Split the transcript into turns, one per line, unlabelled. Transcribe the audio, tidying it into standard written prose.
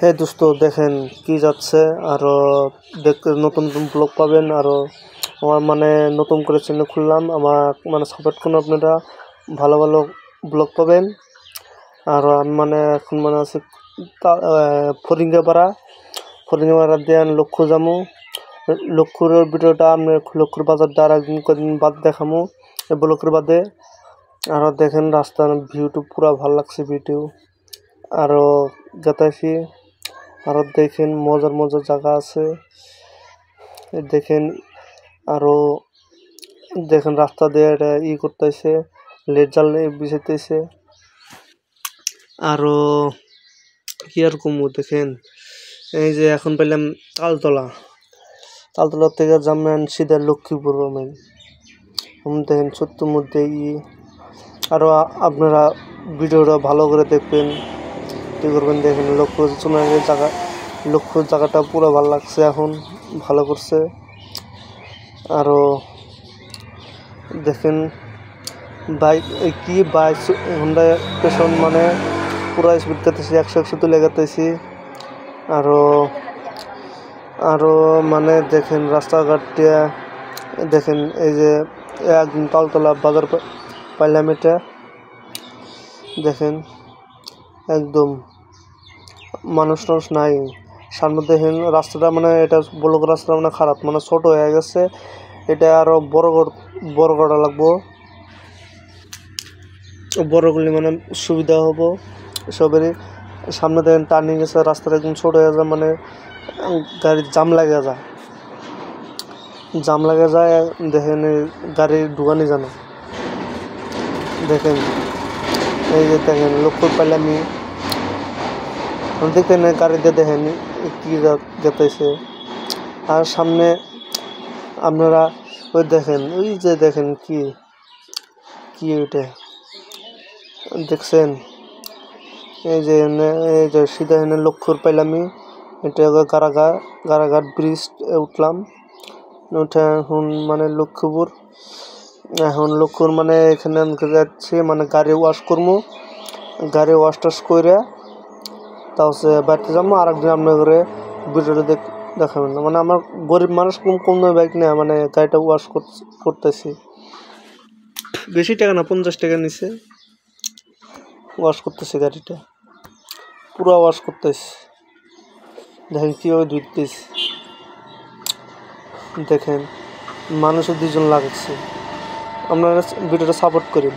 হ্যাঁ দোস্ত দেখেন কি যাচ্ছে আরো দেখতে নতুন নতুন ব্লগ পাবেন আরো আমার নতুন করে চ্যানেল খুললাম আমার সাপোর্ট করুন আপনারা ভালো ভালো ব্লগ পাবেন আর আমি এখন আছে ফরিঙ্গাপাড়া দেন লক্ষ্য যামু লক্ষ্যর ভিডিওটা আমি লক্ষ্যর বাজার দ্বারা কদিন বাদ দেখামু এই ব্লগের বাদে আরো দেখেন রাস্তার ভিউটা পুরা ভালো লাগছে ভিডিও আরো যাতায়াতি আরো দেখেন মজার মজার জায়গা আছে দেখেন আরো দেখেন রাস্তা দিয়ে করতেছে লেট জাল বিছাইতেছে আরো কি আর কমু দেখেন এই যে এখন পেলাম তালতলা থেকে যাবেন সিধা লক্ষ্মীপুর দেখেন ছোট্ট মধ্যে আরো আপনারা ভিডিওটা ভালো করে দেখবেন কি করবেন দেখেন লক্ষ্য জায়গাটা পুরো ভালো লাগছে এখন ভালো করছে আরো দেখেন বাইক হোন্ডা পেশন পুরা স্পিড করতেছি 100 তুলে গেতেছি আরো দেখেন রাস্তাঘাট দেখেন এই যে একদম তালতলা বাজার পাইলাম এটা দেখেন একদম মানুষ নাই সামনে দেখেন রাস্তাটা এটা ব্লক রাস্তা খারাপ ছোট হয়ে গেছে এটা আরো বড় করা লাগবো বড় করলে সুবিধা হবো সবেরই সামনে দেখেন টার্নিং গেছে রাস্তাটা একদম ছোট হয়ে যায় গাড়ির জাম লাগে যায় দেখেন গাড়ির ঢুকানি জানা দেখেন এই যে দেখেন লক্ষ্য পাইলাম দেখেন গাড়িতে দেখেন কি যেতেছে আর সামনে আপনারা ওই দেখেন ওই যে দেখেন কি ওইটা দেখছেন এই যে সিধা এনে লক্ষ্যর পাইলাম এটা গারাঘাট ব্রিজ উঠলাম উঠে এখন লক্ষ্মীপুর এখন লক্ষ্যর এখানে যাচ্ছি গাড়ি ওয়াশ করবো গাড়ি ওয়াশ টাশ করে তাহলে বাড়িতে যাবো আর একদিন আপনার ঘরে ভিডিওটা দেখাবেন না আমার গরিব মানুষ কম দামে বাইক নেই গাড়িটা ওয়াশ করতেছি বেশি টাকা না 50 টাকা নিছে ওয়াশ করতেছি গাড়িটা পুরো ওয়াশ করতেছি দেখেন কীভাবে ধুইতেছি দেখেন মানুষের 2 জন লাগছে আপনারা ভিডিওটা সাপোর্ট করেন।